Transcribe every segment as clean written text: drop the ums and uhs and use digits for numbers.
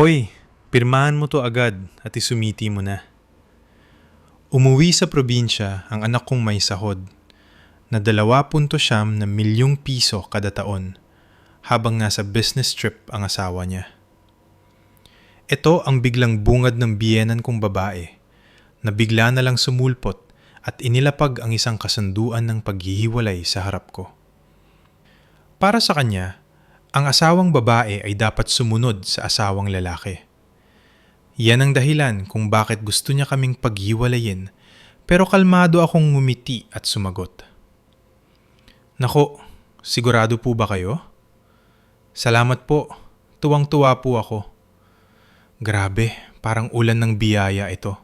Hoy, pirmahan mo to agad at isumiti mo na. Umuwi sa probinsya ang anak kong may sahod na 2.7 na milyong piso kada taon habang nasa business trip ang asawa niya. Ito ang biglang bungad ng biyenan kong babae na bigla na lang sumulpot at inilapag ang isang kasunduan ng paghihiwalay sa harap ko. Para sa kanya, ang asawang babae ay dapat sumunod sa asawang lalaki. Yan ang dahilan kung bakit gusto niya kaming paghiwalayin, pero kalmado akong ngumiti at sumagot. Nako, sigurado po ba kayo? Salamat po, tuwang-tuwa po ako. Grabe, parang ulan ng biyaya ito.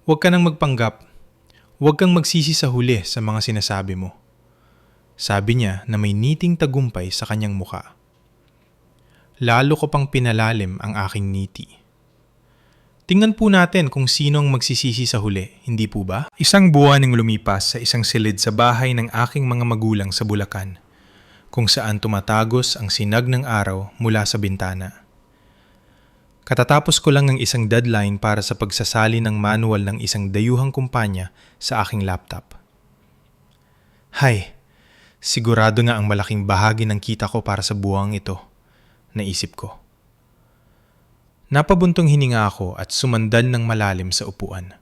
Huwag ka nang magpanggap. Huwag kang magsisi sa huli sa mga sinasabi mo. Sabi niya na may niting tagumpay sa kanyang muka. Lalo ko pang pinalalim ang aking ngiti. Tingnan po natin kung sino ang magsisisi sa huli, hindi po ba? Isang buwan ang lumipas sa isang silid sa bahay ng aking mga magulang sa Bulacan, kung saan tumatagos ang sinag ng araw mula sa bintana. Katatapos ko lang ng isang deadline para sa pagsasali ng manual ng isang dayuhang kumpanya sa aking laptop. Hay, sigurado nga ang malaking bahagi ng kita ko para sa buwang ito, naisip ko. Napabuntong hininga ako at sumandal ng malalim sa upuan.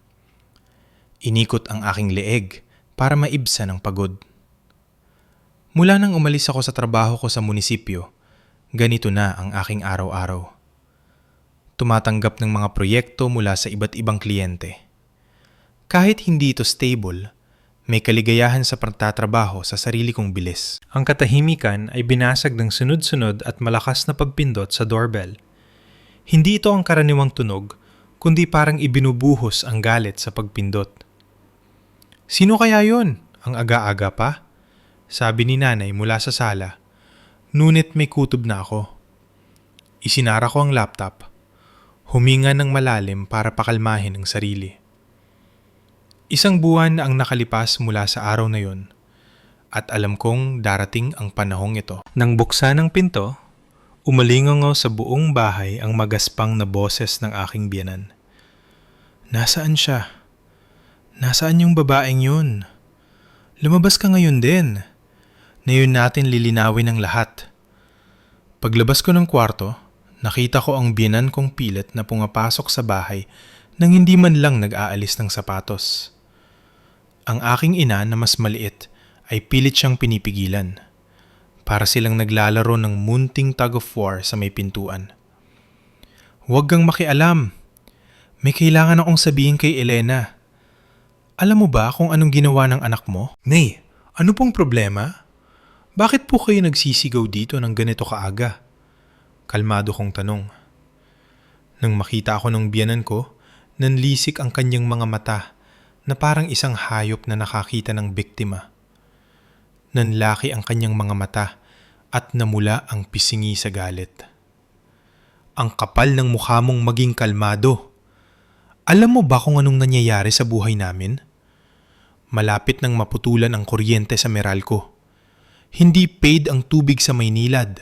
Inikot ang aking leeg para maibsan ang pagod. Mula nang umalis ako sa trabaho ko sa munisipyo, ganito na ang aking araw-araw. Tumatanggap ng mga proyekto mula sa iba't ibang kliyente. Kahit hindi ito stable, may kaligayahan sa pagtatrabaho sa sarili kong bilis. Ang katahimikan ay binasag ng sunod-sunod at malakas na pagpindot sa doorbell. Hindi ito ang karaniwang tunog, kundi parang ibinubuhos ang galit sa pagpindot. Sino kaya yon? Ang aga-aga pa? Sabi ni nanay mula sa sala. Ngunit may kutob na ako. Isinara ko ang laptop. Huminga ng malalim para pakalmahin ang sarili. Isang buwan na ang nakalipas mula sa araw na yon at alam kong darating ang panahong ito. Nang buksan ang pinto, umalingaw sa buong bahay ang magaspang na boses ng aking biyenan. Nasaan siya? Nasaan yung babaeng yun? Lumabas ka ngayon din. Na yun natin lilinawin ang lahat. Paglabas ko ng kwarto, nakita ko ang biyenan kong pilit na pumapasok sa bahay nang hindi man lang nag-aalis ng sapatos. Ang aking ina na mas maliit ay pilit siyang pinipigilan. Para silang naglalaro ng munting tug-of-war sa may pintuan. Huwag kang makialam. May kailangan akong sabihin kay Elena. Alam mo ba kung anong ginawa ng anak mo? Nay, ano pong problema? Bakit po kayo nagsisigaw dito ng ganito kaaga? Kalmado kong tanong. Nang makita ako ng biyenan ko, nanlisik ang kanyang mga mata na parang isang hayop na nakakita ng biktima. Nanlaki ang kanyang mga mata at namula ang pisingi sa galit. Ang kapal ng mukha mong maging kalmado. Alam mo ba kung anong nangyayari sa buhay namin? Malapit nang maputulan ang kuryente sa Meralco. Hindi paid ang tubig sa Maynilad.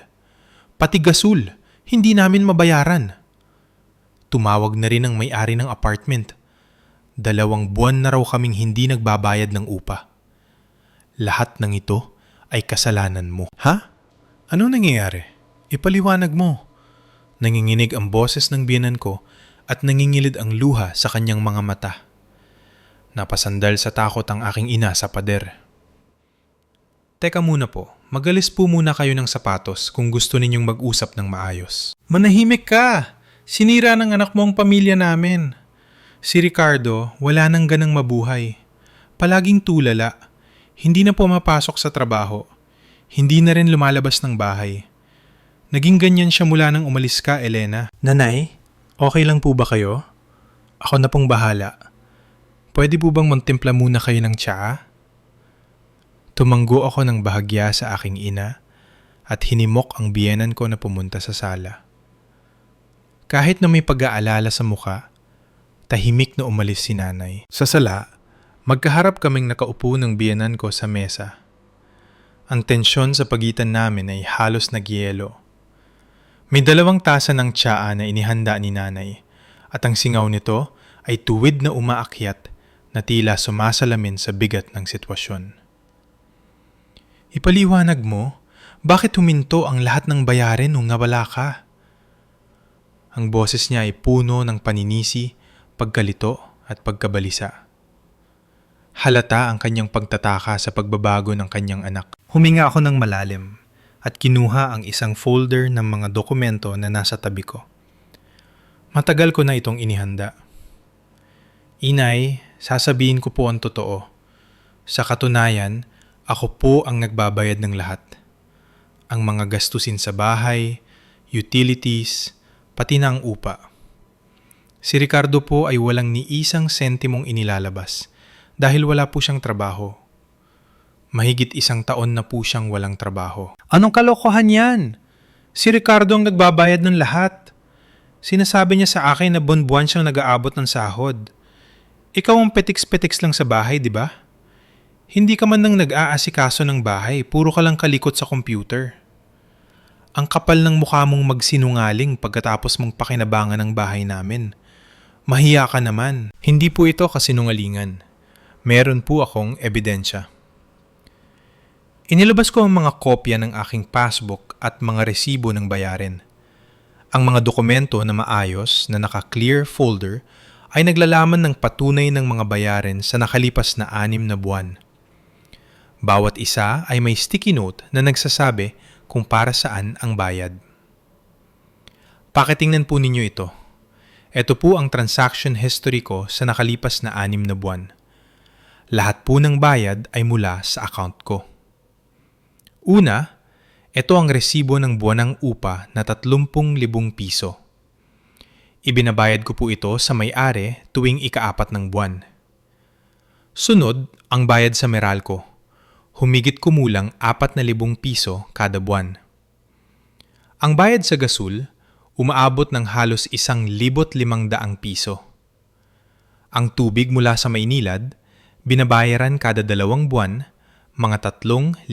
Pati gasul, hindi namin mabayaran. Tumawag na rin ang may-ari ng apartment. 2 buwan na raw kaming hindi nagbabayad ng upa. Lahat ng ito ay kasalanan mo. Ha? Anong nangyayari? Ipaliwanag mo. Nanginginig ang boses ng biyenan ko at nangingilid ang luha sa kanyang mga mata. Napasandal sa takot ang aking ina sa pader. Teka muna po, magalis po muna kayo ng sapatos kung gusto ninyong mag-usap ng maayos. Manahimik ka! Sinira ng anak mo ang pamilya namin. Si Ricardo, wala nang ganang mabuhay. Palaging tulala. Hindi na pumapasok sa trabaho. Hindi na rin lumalabas ng bahay. Naging ganyan siya mula nang umalis ka, Elena. Nanay, okay lang po ba kayo? Ako na pong bahala. Pwede po bang magtimpla muna kayo ng tsaa? Tumanggo ako ng bahagya sa aking ina at hinimok ang biyenan ko na pumunta sa sala. Kahit na may pag-aalala sa muka, tahimik na umalis si nanay. Sa sala, magkaharap kaming nakaupo ng biyenan ko sa mesa. Ang tensyon sa pagitan namin ay halos nagyelo. May 2 tasa ng tsaa na inihanda ni nanay at ang singaw nito ay tuwid na umaakyat na tila sumasalamin sa bigat ng sitwasyon. Ipaliwanag mo, bakit huminto ang lahat ng bayarin nung nawala ka? Ang boses niya ay puno ng paninisi, pagkalito at pagkabalisa. Halata ang kanyang pagtataka sa pagbabago ng kanyang anak. Huminga ako ng malalim at kinuha ang isang folder ng mga dokumento na nasa tabi ko. Matagal ko na itong inihanda. Inay, sasabihin ko po ang totoo. Sa katunayan, ako po ang nagbabayad ng lahat. Ang mga gastusin sa bahay, utilities, pati na ang upa. Si Ricardo po ay walang ni isang sentimong inilalabas dahil wala po siyang trabaho. Mahigit 1 taon na po siyang walang trabaho. Anong kalokohan yan? Si Ricardo ang nagbabayad ng lahat. Sinasabi niya sa akin na buwan-buwan siyang nag-aabot ng sahod. Ikaw ang petiks-petiks lang sa bahay, di ba? Hindi ka man nang nag-aasikaso ng bahay, puro ka lang kalikot sa computer. Ang kapal ng mukha mong magsinungaling pagkatapos mong pakinabangan ng bahay namin. Mahiya ka naman. Hindi po ito kasinungalingan. Meron po akong ebidensya. Inilabas ko ang mga kopya ng aking passbook at mga resibo ng bayarin. Ang mga dokumento na maayos na naka-clear folder ay naglalaman ng patunay ng mga bayarin sa nakalipas na 6 na buwan. Bawat isa ay may sticky note na nagsasabi kung para saan ang bayad. Pakitingnan po ninyo ito. Ito po ang transaction history ko sa nakalipas na 6 na buwan. Lahat po ng bayad ay mula sa account ko. Una, ito ang resibo ng buwanang upa na 30,000 piso. Ibinabayad ko po ito sa may-ari tuwing ika-4 ng buwan. Sunod, ang bayad sa Meralco. Humigit kumulang 4,000 piso kada buwan. Ang bayad sa gasul, umaabot ng halos 1,500 piso. Ang tubig mula sa Maynilad, binabayaran kada 2 buwan, mga 3,500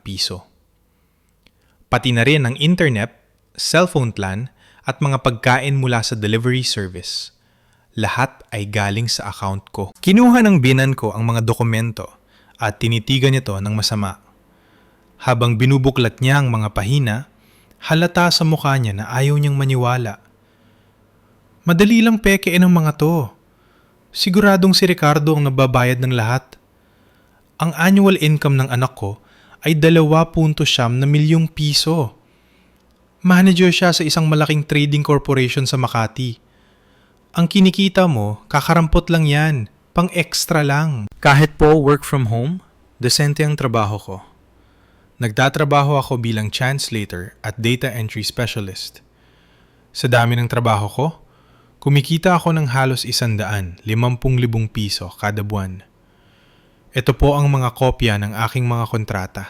piso. Pati na rin ang internet, cellphone plan at mga pagkain mula sa delivery service. Lahat ay galing sa account ko. Kinuha ng binan ko ang mga dokumento at tinitigan nito ng masama. Habang binubuklat niya ang mga pahina, halata sa mukha niya na ayaw niyang maniwala. Madali lang pekein ang mga to. Siguradong si Ricardo ang nababayad ng lahat. Ang annual income ng anak ko ay 2.7 milyong piso. Manager siya sa isang malaking trading corporation sa Makati. Ang kinikita mo, kakarampot lang yan, pang-extra lang. Kahit po work from home, desente ang trabaho ko. Nagtatrabaho ako bilang translator at data entry specialist. Sa dami ng trabaho ko, kumikita ako ng halos 150,000 piso kada buwan. Ito po ang mga kopya ng aking mga kontrata.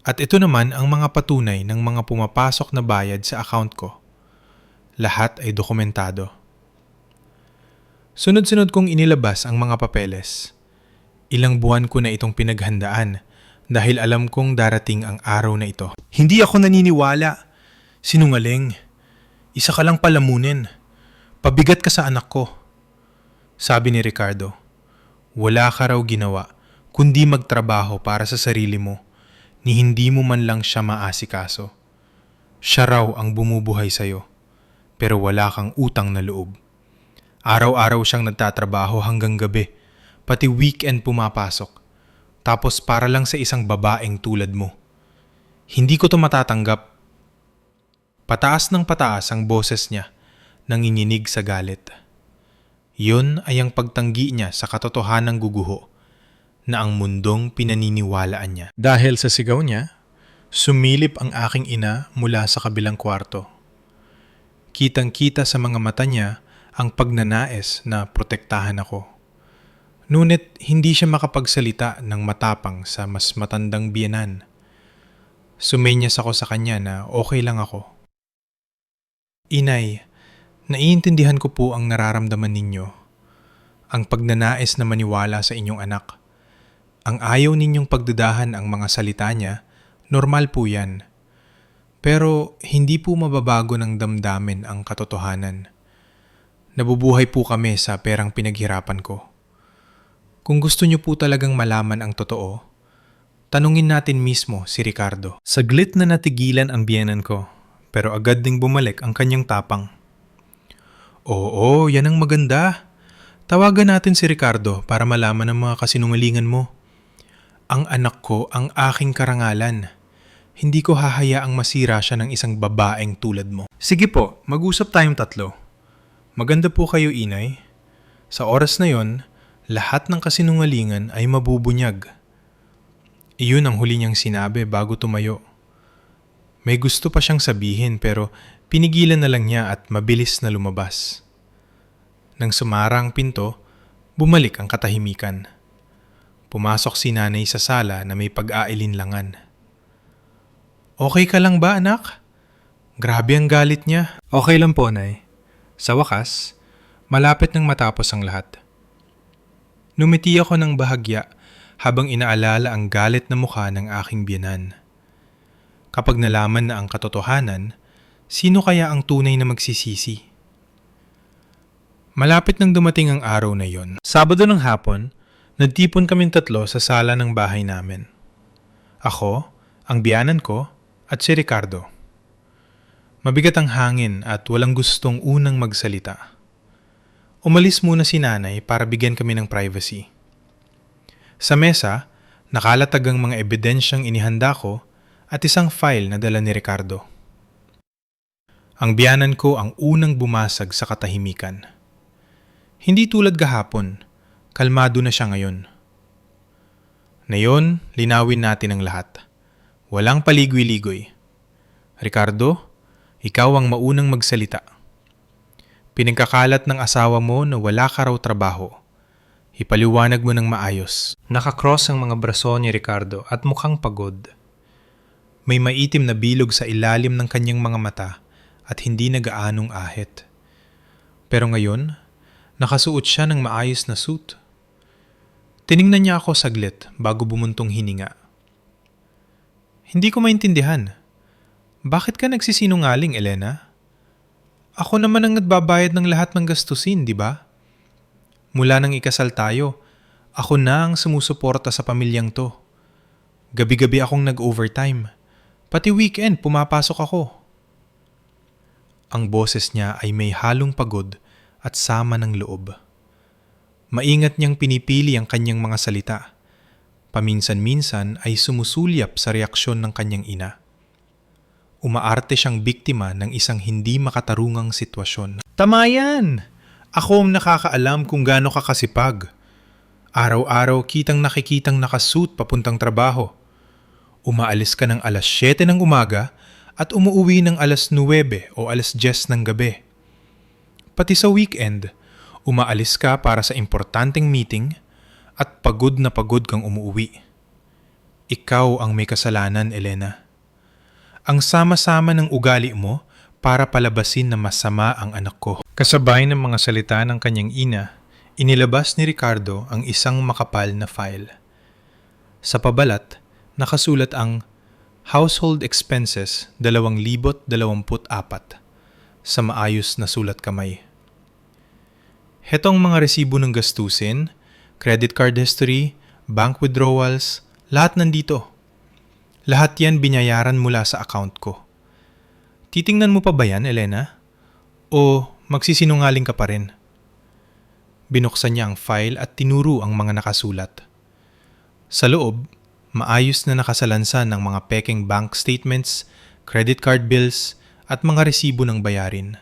At ito naman ang mga patunay ng mga pumapasok na bayad sa account ko. Lahat ay dokumentado. Sunod-sunod kong inilabas ang mga papeles. Ilang buwan ko na itong pinaghandaan dahil alam kong darating ang araw na ito. Hindi ako naniniwala. Sinungaling. Isa ka lang palamunin. Pabigat ka sa anak ko. Sabi ni Ricardo. Wala ka raw ginawa kundi magtrabaho para sa sarili mo ni hindi mo man lang siya maasikaso. Siya raw ang bumubuhay sa'yo pero wala kang utang na loob. Araw-araw siyang nagtatrabaho hanggang gabi, pati weekend pumapasok. Tapos para lang sa isang babaeng tulad mo. Hindi ko to matatanggap. Pataas ng pataas ang boses niya, nanginginig sa galit. Yun ay ang pagtanggi niya sa katotohanang guguho na ang mundong pinaniniwalaan niya. Dahil sa sigaw niya, sumilip ang aking ina mula sa kabilang kwarto. Kitang-kita sa mga mata niya ang pagnanais na protektahan ako. Ngunit hindi siya makapagsalita ng matapang sa mas matandang biyenan. Sumenyas ako sa kanya na okay lang ako. Inay, naiintindihan ko po ang nararamdaman ninyo. Ang pagnanais na maniwala sa inyong anak. Ang ayaw ninyong pagdudahan ang mga salita niya, normal po yan. Pero hindi po mababago ng damdamin ang katotohanan. Nabubuhay po kami sa perang pinaghirapan ko. Kung gusto niyo po talagang malaman ang totoo, tanungin natin mismo si Ricardo. Saglit na natigilan ang biyenan ko, pero agad ding bumalik ang kanyang tapang. Oo, yan ang maganda. Tawagan natin si Ricardo para malaman ang mga kasinungalingan mo. Ang anak ko ang aking karangalan. Hindi ko hahayaang masira siya ng isang babaeng tulad mo. Sige po, mag-usap tayong tatlo. Maganda po kayo, inay. Sa oras na yon, lahat ng kasinungalingan ay mabubunyag. Iyon ang huli niyang sinabi bago tumayo. May gusto pa siyang sabihin pero pinigilan na lang niya at mabilis na lumabas. Nang sumara ang pinto, bumalik ang katahimikan. Pumasok si nanay sa sala na may pag-aalinlangan. Okay ka lang ba, anak? Grabe ang galit niya. Okay lang po, nay. Sa wakas, malapit nang matapos ang lahat. Numiti ako ng bahagya habang inaalala ang galit na mukha ng aking biyenan. Kapag nalaman na ang katotohanan, sino kaya ang tunay na magsisisi? Malapit nang dumating ang araw na yon. Sabado ng hapon, nagtipon kaming tatlo sa sala ng bahay namin. Ako, ang biyanan ko, at si Ricardo. Mabigat ang hangin at walang gustong unang magsalita. Umalis muna si nanay para bigyan kami ng privacy. Sa mesa, nakalatag ang mga ebidensyang inihanda ko at isang file na dala ni Ricardo. Ang biyanan ko ang unang bumasag sa katahimikan. Hindi tulad kahapon, kalmado na siya ngayon. Ngayon, linawin natin ang lahat. Walang paligoy-ligoy. Ricardo, ikaw ang maunang magsalita. Pinagkakalat ng asawa mo na wala ka raw trabaho. Ipaliwanag mo ng maayos. Nakakross ang mga braso ni Ricardo at mukhang pagod. May maitim na bilog sa ilalim ng kanyang mga mata at hindi nagaanong ahit. Pero ngayon, nakasuot siya ng maayos na suit. Tiningnan niya ako saglit bago bumuntong hininga. Hindi ko maintindihan. Bakit ka nagsisinungaling, Elena? Ako naman ang nagbabayad ng lahat ng gastusin, di ba? Mula nang ikasal tayo, ako na ang sumusuporta sa pamilyang to. Gabi-gabi akong nag-overtime. Pati weekend pumapasok ako. Ang boses niya ay may halong pagod at sama ng loob. Maingat niyang pinipili ang kanyang mga salita. Paminsan-minsan ay sumusulyap sa reaksyon ng kanyang ina. Umaarte siyang biktima ng isang hindi makatarungang sitwasyon. Tama yan! Ako ang nakakaalam kung gaano ka kasipag. Araw-araw kitang nakikitang nakasuit papuntang trabaho. Umaalis ka ng alas 7 ng umaga at umuwi ng alas 9 o alas 10 ng gabi. Pati sa weekend, umaalis ka para sa importanteng meeting at pagod na pagod kang umuwi. Ikaw ang may kasalanan, Elena. Ang sama-sama ng ugali mo para palabasin na masama ang anak ko. Kasabay ng mga salita ng kanyang ina, inilabas ni Ricardo ang isang makapal na file. Sa pabalat, nakasulat ang Household Expenses 2024 sa maayos na sulat kamay. Hetong mga resibo ng gastusin, credit card history, bank withdrawals, lahat nandito. Lahat yan binayaran mula sa account ko. Titingnan mo pa ba yan, Elena? O magsisinungaling ka pa rin? Binuksan niya ang file at tinuro ang mga nakasulat. Sa loob, maayos na nakasalansan ng mga pekeng bank statements, credit card bills, at mga resibo ng bayarin.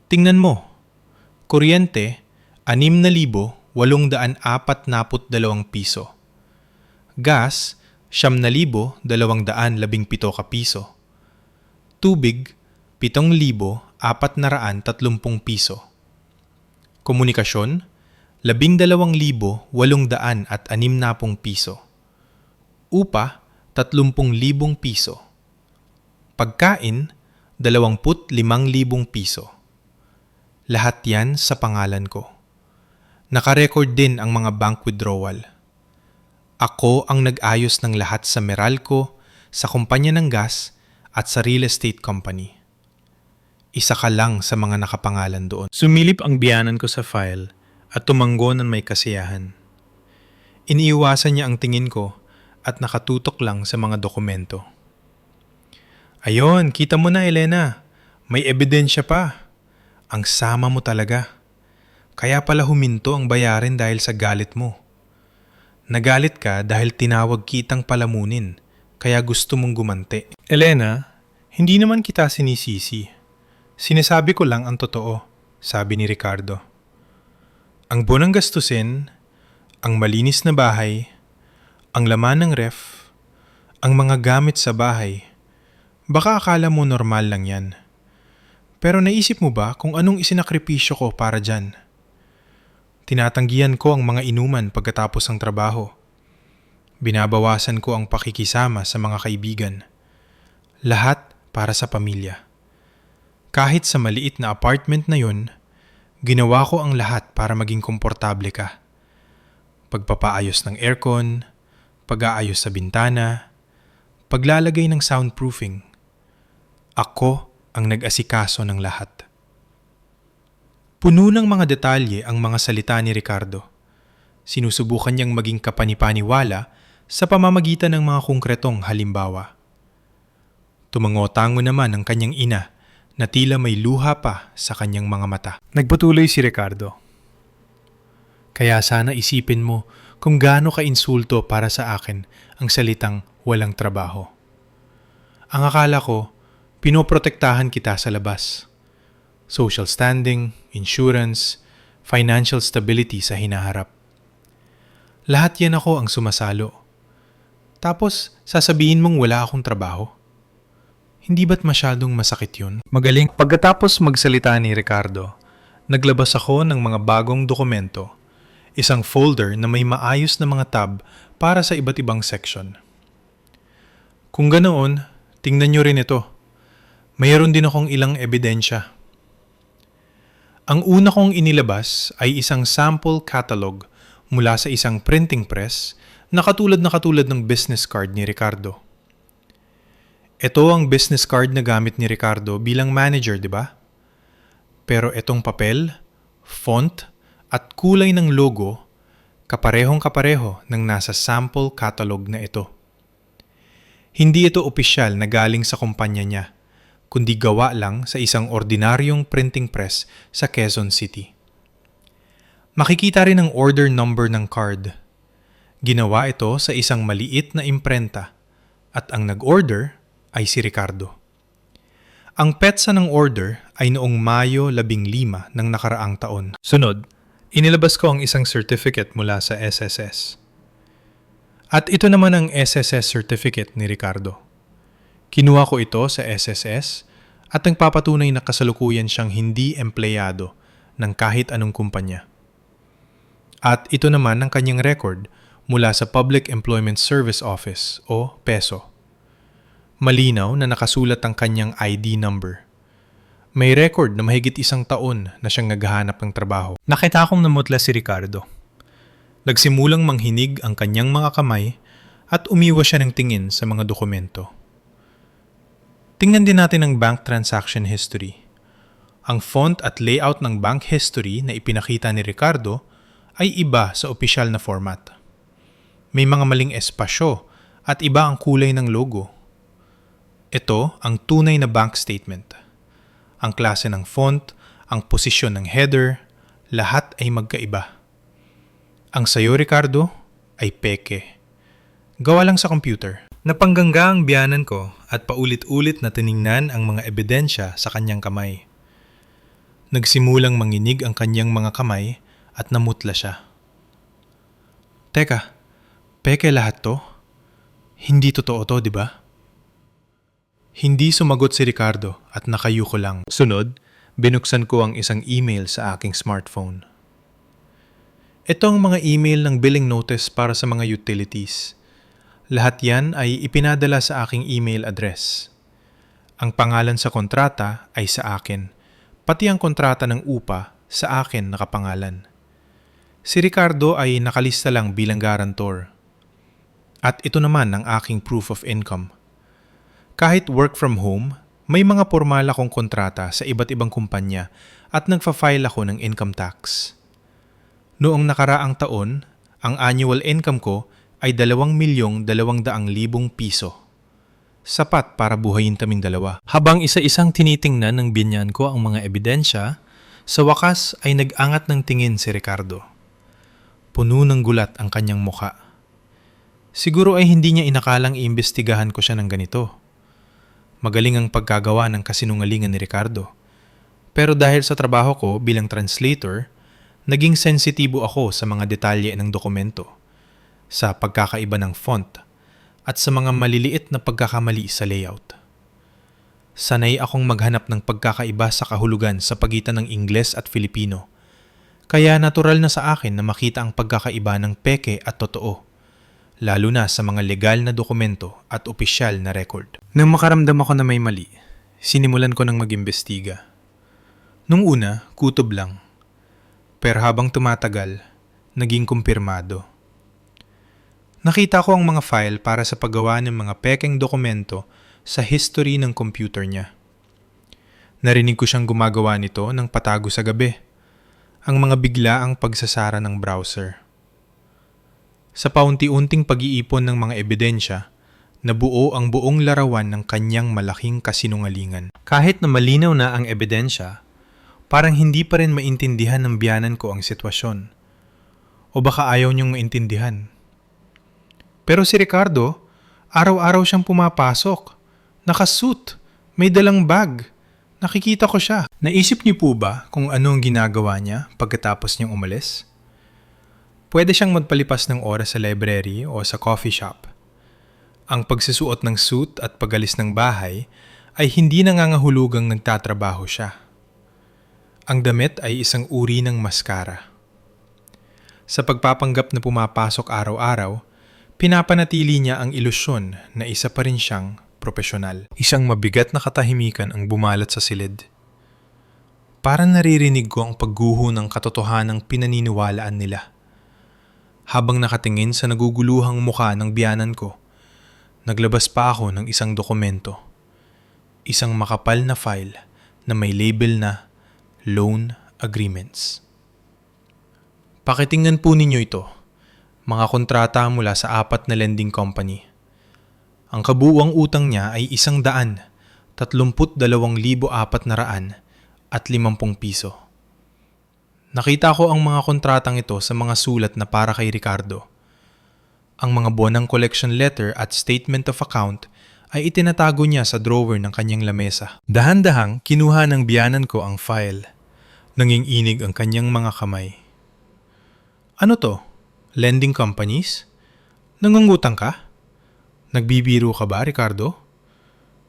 Tingnan mo. Kuryente, 6,842 piso. Gas, 9,217 ka piso. Tubig, 7,430 piso. Komunikasyon, 12,860 piso. Upa, 30,000 piso. Pagkain, 25,000 piso. Lahat yan sa pangalan ko. Nakarecord din ang mga bank withdrawal. Ako ang nag-ayos ng lahat sa Meralco, sa kumpanya ng gas, at sa real estate company. Isa ka lang sa mga nakapangalan doon. Sumilip ang biyanan ko sa file at tumanggo ng may kasiyahan. Iniiwasan niya ang tingin ko at nakatutok lang sa mga dokumento. Ayon, kita mo na Elena. May ebidensya pa. Ang sama mo talaga. Kaya pala huminto ang bayarin dahil sa galit mo. Nagalit ka dahil tinawag kitang palamunin, kaya gusto mong gumanti. Elena, hindi naman kita sinisisi. Sinasabi ko lang ang totoo, sabi ni Ricardo. Ang buwan ng gastusin, ang malinis na bahay, ang laman ng ref, ang mga gamit sa bahay, baka akala mo normal lang yan. Pero naisip mo ba kung anong isinakripisyo ko para dyan? Tinatanggihan ko ang mga inuman pagkatapos ng trabaho. Binabawasan ko ang pakikisama sa mga kaibigan. Lahat para sa pamilya. Kahit sa maliit na apartment na yun, ginawa ko ang lahat para maging komportable ka. Pagpapaayos ng aircon, pag-aayos sa bintana, paglalagay ng soundproofing. Ako ang nag-asikaso ng lahat. Puno ng mga detalye ang mga salita ni Ricardo. Sinusubukan niyang maging kapanipaniwala sa pamamagitan ng mga konkretong halimbawa. Tumango-tango naman ang kanyang ina na tila may luha pa sa kanyang mga mata. Nagpatuloy si Ricardo. Kaya sana isipin mo kung gaano ka-insulto para sa akin ang salitang walang trabaho. Ang akala ko, pinoprotektahan kita sa labas. Social standing, insurance, financial stability sa hinaharap. Lahat yan ako ang sumasalo. Tapos, sasabihin mong wala akong trabaho? Hindi ba't masyadong masakit yun? Magaling. Pagkatapos magsalita ni Ricardo, naglabas ako ng mga bagong dokumento, isang folder na may maayos na mga tab para sa iba't ibang section. Kung ganoon, tingnan nyo rin ito. Mayroon din akong ilang ebidensya. Ang una kong inilabas ay isang sample catalog mula sa isang printing press na katulad ng business card ni Ricardo. Ito ang business card na gamit ni Ricardo bilang manager, di ba? Pero itong papel, font, at kulay ng logo, kaparehong-kapareho ng nasa sample catalog na ito. Hindi ito opisyal na galing sa kumpanya niya, kundi gawa lang sa isang ordinaryong printing press sa Quezon City. Makikita rin ang order number ng card. Ginawa ito sa isang maliit na imprenta at ang nag-order ay si Ricardo. Ang petsa ng order ay noong Mayo 15 ng nakaraang taon. Sunod, inilabas ko ang isang certificate mula sa SSS. At ito naman ang SSS certificate ni Ricardo. Kinuha ko ito sa SSS at nagpapatunay na kasalukuyan siyang hindi empleyado ng kahit anong kumpanya. At ito naman ang kanyang record mula sa Public Employment Service Office o PESO. Malinaw na nakasulat ang kanyang ID number. May record na mahigit 1 taon na siyang naghahanap ng trabaho. Nakita akong namutla si Ricardo. Nagsimulang manghinig ang kanyang mga kamay at umiwas siya ng tingin sa mga dokumento. Tingnan din natin ang bank transaction history. Ang font at layout ng bank history na ipinakita ni Ricardo ay iba sa opisyal na format. May mga maling espasyo at iba ang kulay ng logo. Ito ang tunay na bank statement. Ang klase ng font, ang posisyon ng header, lahat ay magkaiba. Ang sayo, Ricardo, ay peke. Gawa lang sa computer. Napanggangga ang biyanan ko at paulit-ulit na tiningnan ang mga ebidensya sa kanyang kamay. Nagsimulang manginig ang kanyang mga kamay at namutla siya. Teka, peke lahat to? Hindi totoo to, di ba? Hindi sumagot si Ricardo at nakayuko lang. Sunod, binuksan ko ang isang email sa aking smartphone. Ito ang mga email ng billing notice para sa mga utilities. Lahat yan ay ipinadala sa aking email address. Ang pangalan sa kontrata ay sa akin, pati ang kontrata ng upa sa akin nakapangalan. Si Ricardo ay nakalista lang bilang guarantor. At ito naman ang aking proof of income. Kahit work from home, may mga formal akong kontrata sa iba't ibang kumpanya at nagfa-file ako ng income tax. Noong nakaraang taon, ang annual income ko ay 2,200,000 piso. Sapat para buhayin kaming dalawa. Habang isa-isang tinitingnan ng binyan ko ang mga ebidensya, sa wakas ay nag-angat ng tingin si Ricardo. Puno ng gulat ang kanyang muka. Siguro ay hindi niya inakalang iimbestigahan ko siya ng ganito. Magaling ang pagkagawa ng kasinungalingan ni Ricardo. Pero dahil sa trabaho ko bilang translator, naging sensitibo ako sa mga detalye ng dokumento, sa pagkakaiba ng font, at sa mga maliliit na pagkakamali sa layout. Sanay akong maghanap ng pagkakaiba sa kahulugan sa pagitan ng Ingles at Filipino, kaya natural na sa akin na makita ang pagkakaiba ng peke at totoo, lalo na sa mga legal na dokumento at opisyal na record. Nang makaramdam ako na may mali, sinimulan ko ng mag-imbestiga. Nung una, kutob lang. Pero habang tumatagal, naging kumpirmado. Nakita ko ang mga file para sa paggawa ng mga pekeng dokumento sa history ng computer niya. Narinig ko siyang gumagawa nito ng patago sa gabi. Ang mga biglaang pagsasara ng browser. Sa paunti-unting pag-iipon ng mga ebidensya, nabuo ang buong larawan ng kanyang malaking kasinungalingan. Kahit na malinaw na ang ebidensya, parang hindi pa rin maintindihan ng biyanan ko ang sitwasyon. O baka ayaw niyong maintindihan. Pero si Ricardo, araw-araw siyang pumapasok. Nakasuit, may dalang bag. Nakikita ko siya. Naisip niyo po ba kung ano ang ginagawa niya pagkatapos niyang umalis? Pwede siyang magpalipas ng oras sa library o sa coffee shop. Ang pagsusuot ng suit at pagalis ng bahay ay hindi nangangahulugang nagtatrabaho siya. Ang damit ay isang uri ng maskara. Sa pagpapanggap na pumapasok araw-araw, pinapanatili niya ang ilusyon na isa pa rin siyang propesyonal. Isang mabigat na katahimikan ang bumalat sa silid. Parang naririnig ko ang pagguho ng katotohanang pinaniniwalaan nila. Habang nakatingin sa naguguluhang mukha ng biyanan ko, naglabas pa ako ng isang dokumento. Isang makapal na file na may label na Loan Agreements. Pakitingnan po ninyo ito. Mga kontrata mula sa 4 na lending company. Ang kabuuang utang niya ay 132,450 piso. Nakita ko ang mga kontratang ito sa mga sulat na para kay Ricardo. Ang mga buwanang collection letter at statement of account ay itinatago niya sa drawer ng kanyang lamesa. Dahan-dahang kinuha ng biyanan ko ang file. Nanginginig ang kanyang mga kamay. Ano to? Lending companies? Nangungutang ka? Nagbibiro ka ba, Ricardo?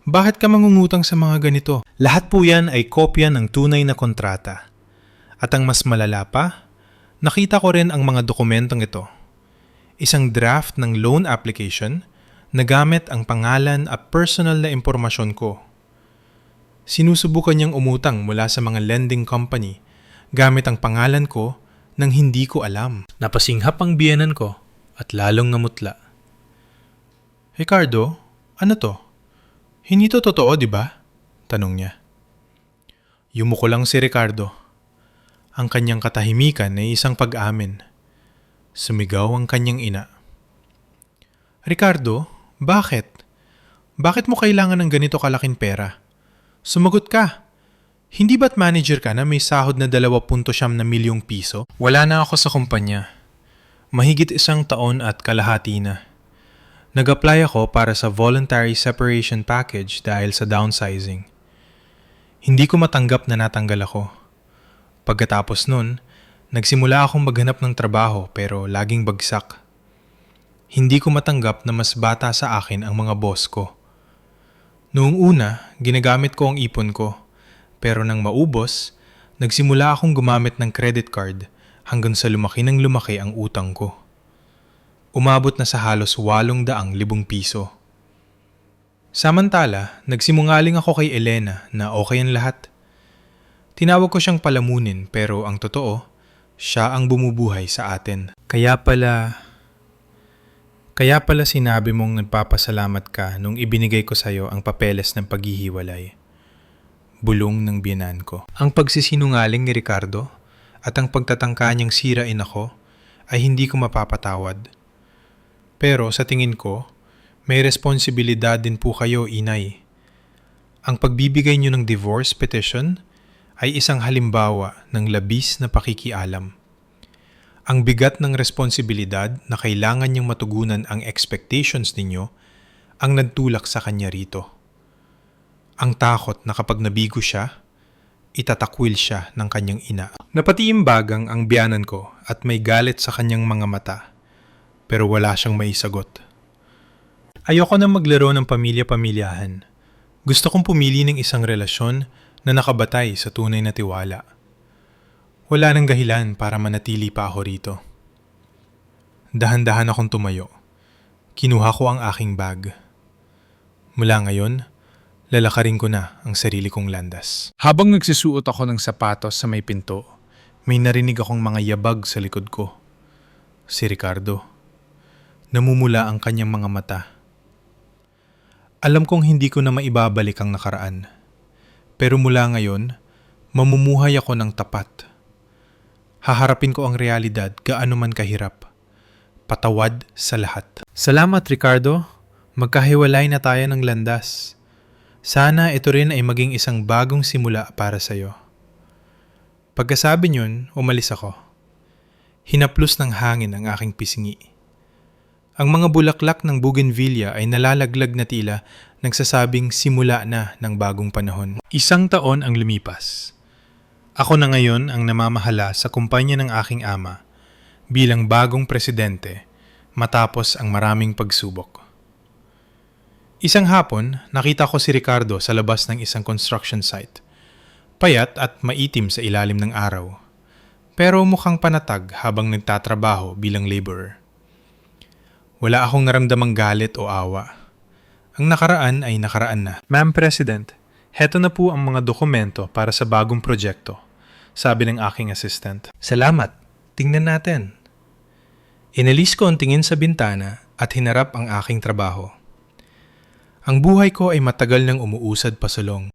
Bakit ka mangungutang sa mga ganito? Lahat po yan ay kopya ng tunay na kontrata. At ang mas malala pa, nakita ko rin ang mga dokumentong ito. Isang draft ng loan application na gamit ang pangalan at personal na impormasyon ko. Sinusubukan niyang umutang mula sa mga lending company gamit ang pangalan ko nang hindi ko alam. Napasinghap ang biyenan ko at lalong namutla. Ricardo, ano to? Hindi to totoo, di ba? Tanong niya. Yumuko lang si Ricardo. Ang kanyang katahimikan ay isang pag-amin. Sumigaw ang kanyang ina. Ricardo, bakit? Bakit mo kailangan ng ganito kalaking pera? Sumagot ka. Hindi ba't manager ka na may sahod na 2.7 milyong piso? Wala na ako sa kumpanya. Mahigit 1 taon at kalahati na. Nag-apply ako para sa voluntary separation package dahil sa downsizing. Hindi ko matanggap na natanggal ako. Pagkatapos nun, nagsimula akong maghanap ng trabaho pero laging bagsak. Hindi ko matanggap na mas bata sa akin ang mga boss ko. Noong una, ginagamit ko ang ipon ko. Pero nang maubos, nagsimula akong gumamit ng credit card hanggang sa lumaki ng lumaki ang utang ko. Umabot na sa halos 800,000 piso. Samantala, nagsimungaling ako kay Elena na okay ang lahat. Tinawag ko siyang palamunin pero ang totoo, siya ang bumubuhay sa atin. Kaya pala Kaya pala sinabi mong nagpapasalamat ka nung ibinigay ko sa'yo ang papeles ng paghihiwalay. Bulong ng biyenan ko. Ang pagsisinungaling ni Ricardo at ang pagtatangka niyang sirain ako ay hindi ko mapapatawad. Pero sa tingin ko, may responsibilidad din po kayo, inay. Ang pagbibigay niyo ng divorce petition ay isang halimbawa ng labis na pakikialam. Ang bigat ng responsibilidad na kailangan niyang matugunan ang expectations ninyo ang nagtulak sa kanya rito. Ang takot na kapag nabigo siya, itatakwil siya ng kanyang ina. Napatiimbagang ang biyanan ko at may galit sa kanyang mga mata, pero wala siyang maisagot. Ayoko na maglaro ng pamilya-pamilyahan. Gusto kong pumili ng isang relasyon na nakabatay sa tunay na tiwala. Wala nang dahilan para manatili pa ako rito. Dahan-dahan akong tumayo. Kinuha ko ang aking bag. Mula ngayon, lalakarin ko na ang sarili kong landas. Habang nagsusuot ako ng sapatos sa may pinto, may narinig akong mga yabag sa likod ko. Si Ricardo. Namumula ang kanyang mga mata. Alam kong hindi ko na maibabalik ang nakaraan. Pero mula ngayon, mamumuhay ako ng tapat. Haharapin ko ang realidad gaano man kahirap. Patawad sa lahat. Salamat, Ricardo. Magkahiwalay na tayo ng landas. Sana ito rin ay maging isang bagong simula para sa'yo. Pagkasabi niyon, umalis ako. Hinaplos ng hangin ang aking pisngi. Ang mga bulaklak ng bougainvillea ay nalalaglag na tila nagsasabing simula na ng bagong panahon. 1 taon ang lumipas. Ako na ngayon ang namamahala sa kumpanya ng aking ama bilang bagong presidente matapos ang maraming pagsubok. Isang hapon, nakita ko si Ricardo sa labas ng isang construction site. Payat at maitim sa ilalim ng araw, pero mukhang panatag habang nagtatrabaho bilang laborer. Wala akong naramdamang galit o awa. Ang nakaraan ay nakaraan na. Ma'am President, heto na po ang mga dokumento para sa bagong proyekto, sabi ng aking assistant. Salamat. Tingnan natin. Inalis ko ang tingin sa bintana at hinarap ang aking trabaho. Ang buhay ko ay matagal nang umuusad pasulong.